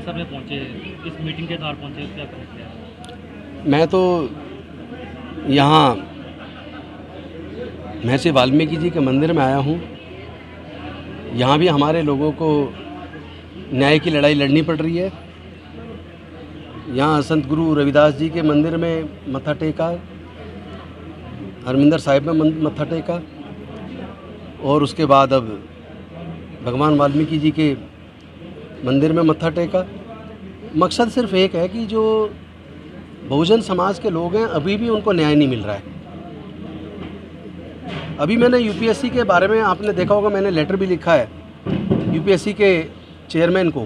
परिसर में पहुंचे, इस मीटिंग के द्वार पहुंचे, क्या करेंगे? मैं तो यहाँ महर्षि वाल्मीकि जी के मंदिर में आया हूँ। यहाँ भी हमारे लोगों को न्याय की लड़ाई लड़नी पड़ रही है। यहाँ संत गुरु रविदास जी के मंदिर में मत्था टेका, हरमिंदर साहिब में मत्था टेका, और उसके बाद अब भगवान वाल्मीकि जी के मंदिर में मत्था टेका। मकसद सिर्फ एक है कि जो बहुजन समाज के लोग हैं अभी भी उनको न्याय नहीं मिल रहा है। अभी मैंने यूपीएससी के बारे में, आपने देखा होगा, मैंने लेटर भी लिखा है यूपीएससी के चेयरमैन को।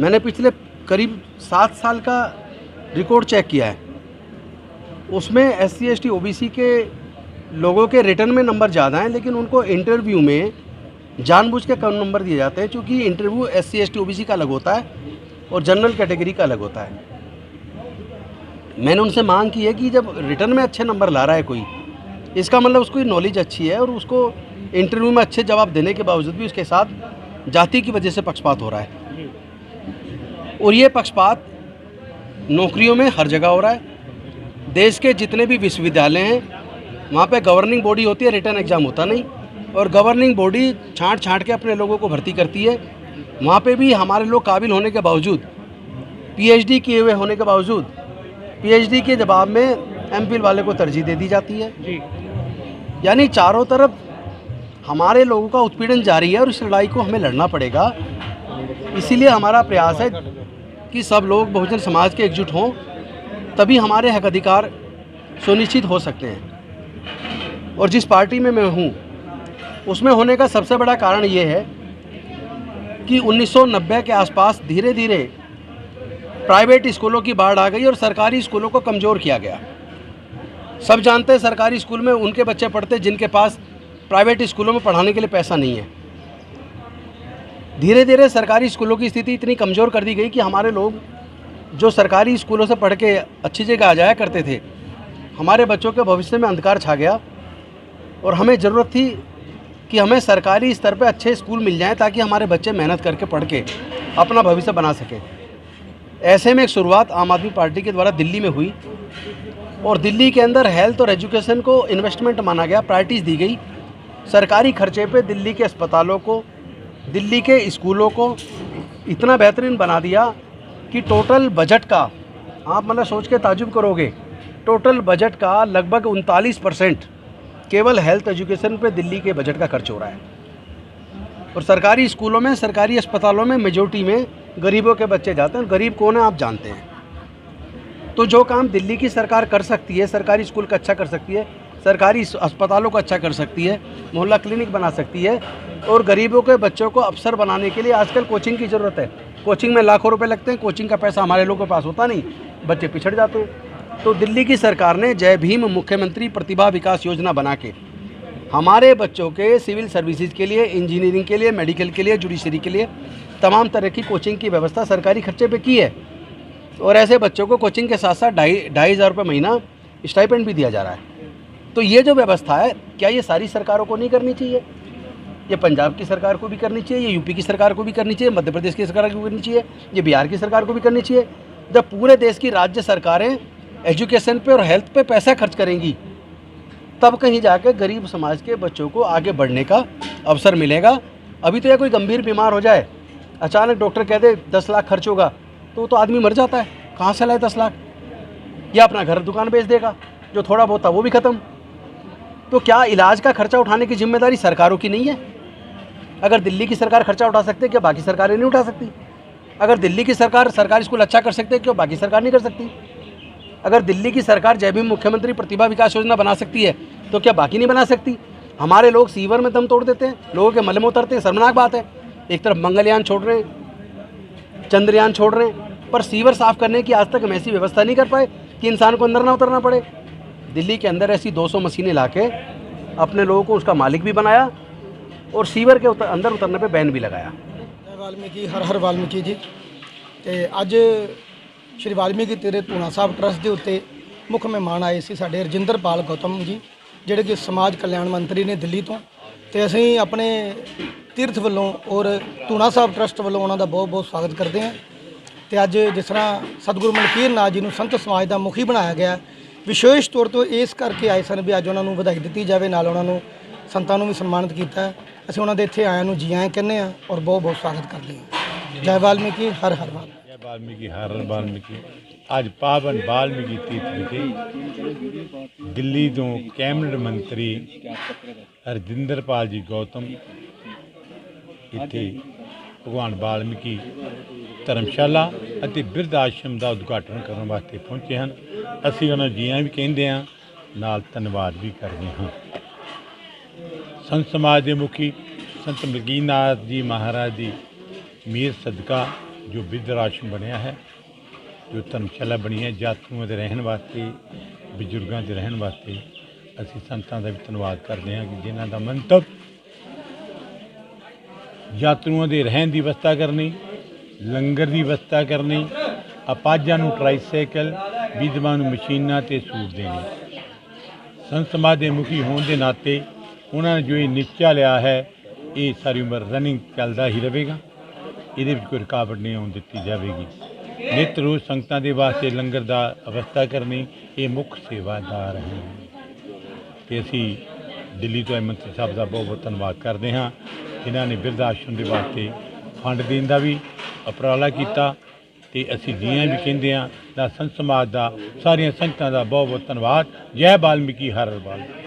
मैंने पिछले करीब 7 साल का रिकॉर्ड चेक किया है। उसमें SC ST OBC के लोगों के रिटर्न में नंबर ज़्यादा हैं, लेकिन उनको इंटरव्यू में जानबूझ के कम नंबर दिए जाते हैं, क्योंकि इंटरव्यू SC ST OBC का अलग होता है और जनरल कैटेगरी का अलग होता है। मैंने उनसे मांग की है कि जब रिटर्न में अच्छे नंबर ला रहा है कोई, इसका मतलब उसको नॉलेज अच्छी है और उसको इंटरव्यू में अच्छे जवाब देने के बावजूद भी उसके साथ जाति की वजह से पक्षपात हो रहा है। और ये पक्षपात नौकरियों में हर जगह हो रहा है। देश के जितने भी विश्वविद्यालय हैं वहाँ पे गवर्निंग बॉडी होती है, रिटर्न एग्ज़ाम होता नहीं, और गवर्निंग बॉडी छांट के अपने लोगों को भर्ती करती है। वहाँ पे भी हमारे लोग काबिल होने के बावजूद, PhD किए हुए होने के बावजूद, PhD के जवाब में MPhil वाले को तरजीह दे दी जाती है। यानी चारों तरफ हमारे लोगों का उत्पीड़न जारी है और इस लड़ाई को हमें लड़ना पड़ेगा। इसीलिए हमारा प्रयास है कि सब लोग बहुजन समाज के एकजुट हों, तभी हमारे हक अधिकार सुनिश्चित हो सकते हैं। और जिस पार्टी में मैं हूँ उसमें होने का सबसे बड़ा कारण ये है कि 1990 के आसपास धीरे धीरे प्राइवेट स्कूलों की बाढ़ आ गई और सरकारी स्कूलों को कमज़ोर किया गया। सब जानते हैं सरकारी स्कूल में उनके बच्चे पढ़ते जिनके पास प्राइवेट स्कूलों में पढ़ाने के लिए पैसा नहीं है। धीरे धीरे सरकारी स्कूलों की स्थिति इतनी कमज़ोर कर दी गई कि हमारे लोग जो सरकारी स्कूलों से पढ़ के अच्छी जगह आ जाया करते थे, हमारे बच्चों के भविष्य में अंधकार छा गया। और हमें ज़रूरत थी कि हमें सरकारी स्तर पर अच्छे स्कूल मिल जाएं ताकि हमारे बच्चे मेहनत करके पढ़ के अपना भविष्य बना सकें। ऐसे में एक शुरुआत आम आदमी पार्टी के द्वारा दिल्ली में हुई और दिल्ली के अंदर हेल्थ और एजुकेशन को इन्वेस्टमेंट माना गया, प्रायोरिटीज़ दी गई। सरकारी खर्चे पे दिल्ली के अस्पतालों को, दिल्ली के स्कूलों को इतना बेहतरीन बना दिया कि टोटल बजट का, आप मतलब सोच के ताजुब करोगे, टोटल बजट का लगभग 39% केवल हेल्थ एजुकेशन पे दिल्ली के बजट का खर्च हो रहा है। और सरकारी स्कूलों में, सरकारी अस्पतालों में मेजॉरिटी में गरीबों के बच्चे जाते हैं। गरीब कौन है आप जानते हैं। तो जो काम दिल्ली की सरकार कर सकती है, सरकारी स्कूल का अच्छा कर सकती है, सरकारी अस्पतालों को अच्छा कर सकती है, मोहल्ला क्लिनिक बना सकती है, और गरीबों के बच्चों को अफसर बनाने के लिए आजकल कोचिंग की ज़रूरत है। कोचिंग में लाखों रुपए लगते हैं, कोचिंग का पैसा हमारे लोगों के पास होता नहीं, बच्चे पिछड़ जाते हैं। तो दिल्ली की सरकार ने जय भीम मुख्यमंत्री प्रतिभा विकास योजना बना के हमारे बच्चों के सिविल सर्विसेज के लिए, इंजीनियरिंग के लिए, मेडिकल के लिए, जुडिशरी के लिए तमाम तरह की कोचिंग की व्यवस्था सरकारी खर्चे पे की है। और ऐसे बच्चों को कोचिंग के साथ साथ 2,500 रुपये महीना स्टाइपेंड भी दिया जा रहा है। तो ये जो व्यवस्था है, क्या ये सारी सरकारों को नहीं करनी चाहिए? ये पंजाब की सरकार को भी करनी चाहिए, ये यूपी की सरकार को भी करनी चाहिए, मध्य प्रदेश की सरकार को भी करनी चाहिए, ये बिहार की सरकार को भी करनी चाहिए। जब पूरे देश की राज्य सरकारें एजुकेशन पे और हेल्थ पे पैसा खर्च करेंगी, तब कहीं जाकर गरीब समाज के बच्चों को आगे बढ़ने का अवसर मिलेगा। अभी तो यह कोई गंभीर बीमार हो जाए, अचानक डॉक्टर कह दे 10 लाख खर्च होगा, तो आदमी मर जाता है। कहाँ से लाए 10 लाख? या अपना घर दुकान बेच देगा, जो थोड़ा बहुत था वो भी ख़त्म। तो क्या इलाज का खर्चा उठाने की जिम्मेदारी सरकारों की नहीं है? अगर दिल्ली की सरकार खर्चा उठा सकती है, क्या बाकी सरकारें नहीं उठा सकती? अगर दिल्ली की सरकार सरकारी स्कूल अच्छा कर सकते हैं, क्यों बाकी सरकार नहीं कर सकती? अगर दिल्ली की सरकार जय भीम मुख्यमंत्री प्रतिभा विकास योजना बना सकती है, तो क्या बाकी नहीं बना सकती? हमारे लोग सीवर में दम तोड़ देते हैं, लोगों के मल में उतरते हैं, शर्मनाक बात है। एक तरफ मंगलयान छोड़ रहे हैं, चंद्रयान छोड़ रहे हैं, पर सीवर साफ़ करने की आज तक हम ऐसी व्यवस्था नहीं कर पाए कि इंसान को अंदर ना उतरना पड़े। दिल्ली के अंदर ऐसी 200 मशीनें ला के अपने लोगों को उसका मालिक भी बनाया और सीवर के अंदर उतरने पे बैन भी लगाया। वाल्मीकि हर हर वाल्मीकि जी। ਤੇ ਅੱਜ ਸ਼੍ਰੀ ਵਾਲਮੀਕੀ ਤੀਰਥ ਧੂਣਾ ਸਾਹਿਬ ਟਰਸਟ ਦੇ ਉੱਤੇ ਮੁੱਖ ਮਹਿਮਾਨ ਆਏ ਸੀ ਸਾਡੇ ਰਜਿੰਦਰਪਾਲ ਗੌਤਮ ਜੀ, ਜਿਹੜੇ ਕਿ ਸਮਾਜ ਕਲਿਆਣ ਮੰਤਰੀ ਨੇ ਦਿੱਲੀ ਤੋਂ, ਤੇ ਅਸੀਂ ਆਪਣੇ ਤੀਰਥ ਵੱਲੋਂ ਔਰ ਧੂਣਾ ਸਾਹਿਬ ਟਰਸਟ ਵੱਲੋਂ ਉਹਨਾਂ ਦਾ ਬਹੁਤ ਬਹੁਤ ਸਵਾਗਤ ਕਰਦੇ ਹਾਂ। ਤੇ ਅੱਜ ਜਿਸ ਤਰ੍ਹਾਂ ਸਤਿਗੁਰੂ ਮਲਕੀਤ ਨਾਥ ਜੀ ਨੂੰ ਸੰਤ ਸਮਾਜ ਦਾ ਮੁਖੀ ਬਣਾਇਆ ਗਿਆ, ਵਿਸ਼ੇਸ਼ ਤੌਰ ਤੋਂ ਇਸ ਕਰਕੇ ਆਏ ਸਨ ਵੀ ਅੱਜ ਉਹਨਾਂ ਨੂੰ ਵਧਾਈ ਦਿੱਤੀ ਜਾਵੇ, ਨਾਲ ਉਹਨਾਂ ਨੂੰ ਸੰਤਾਂ ਨੂੰ ਵੀ ਸਨਮਾਨਿਤ ਕੀਤਾ। ਅਸੀਂ ਉਹਨਾਂ ਦੇ ਇੱਥੇ ਆਇਆਂ ਨੂੰ ਜੀ ਆਇਆਂ ਕਹਿੰਦੇ ਹਾਂ ਔਰ ਬਹੁਤ ਬਹੁਤ ਸਵਾਗਤ ਕਰਦੇ ਹਾਂ। ਜੈ ਵਾਲਮੀਕੀ, ਹਰ ਹਰ ਵਾਲਮੀਕੀ। जय वाल्मीकि हर हर वाल्मीकि। आज पावन वाल्मीकि तीर्थ विखे दिल्ली तो कैबिनेट मंत्री हरजिंदरपाल जी गौतम इत्थे भगवान वाल्मीकि धर्मशाला ਅਤੇ ਬਿਰਧ ਆਸ਼ਰਮ ਦਾ ਉਦਘਾਟਨ ਕਰਨ ਵਾਸਤੇ ਪਹੁੰਚੇ ਹਨ। ਅਸੀਂ ਉਹਨਾਂ ਨੂੰ ਜੀਆਂ ਵੀ ਕਹਿੰਦੇ ਹਾਂ, ਨਾਲ ਧੰਨਵਾਦ ਵੀ ਕਰਦੇ ਹਾਂ। ਸੰਤ ਸਮਾਜ ਦੇ ਮੁਖੀ ਸੰਤ ਮਲਕੀਤ ਨਾਥ ਜੀ ਮਹਾਰਾਜ ਦੀ ਮੇਰ ਸਦਕਾ जो बिरध आश्रम बनया है, जो धर्मशाला बनी है यात्रुओं के रहने वास्ते, बजुर्गों के रहने वास्ते, असी संतां का भी धन्यवाद करते हैं कि जिन्हों का मंतव यात्रुओं के रहन की व्यवस्था करनी, लंगर की व्यवस्था करनी, अपाजां नूं ट्राईसाइकिल, विधवां नूं मशीनां ते सूट देने। संत समाज के मुखी होने के नाते उन्होंने जो ये निश्चा लिया है, ये सारी उम्र रनिंग चलता ही रहेगा। ਇਹਦੇ ਵਿੱਚ ਕੋਈ ਰੁਕਾਵਟ ਨਹੀਂ ਆਉਣ ਦਿੱਤੀ ਜਾਵੇਗੀ। ਨਿਤ ਰੋਜ਼ ਸੰਗਤਾਂ ਦੇ ਵਾਸਤੇ ਲੰਗਰ ਦਾ ਅਵਸਥਾ ਕਰਨੀ, ਇਹ ਮੁੱਖ ਸੇਵਾਦਾਰ ਹੈ। ਤੇ ਅਸੀਂ ਦਿੱਲੀ ਤੋਂ ਮੰਤਰੀ ਸਾਹਿਬ ਦਾ ਬਹੁਤ ਬਹੁਤ ਧੰਨਵਾਦ ਕਰਦੇ ਹਾਂ, ਜਿਨ੍ਹਾਂ ਨੇ ਬਿਰਧ ਆਸ਼ਰਮ ਦੇ ਵਾਸਤੇ ਫੰਡ ਦੇਣ ਦਾ ਵੀ ਉਪਰਾਲਾ ਕੀਤਾ। ਤੇ ਅਸੀਂ ਜੀਆਂ ਵੀ ਕਹਿੰਦੇ ਹਾਂ, ਦਾ ਸੰਤ ਸਮਾਜ ਦਾ, ਸਾਰੀਆਂ ਸੰਗਤਾਂ ਦਾ ਬਹੁਤ ਬਹੁਤ ਧੰਨਵਾਦ। ਜੈ ਵਾਲਮੀਕੀ, ਹਰ ਹਰ ਵਾਲਮੀਕੀ।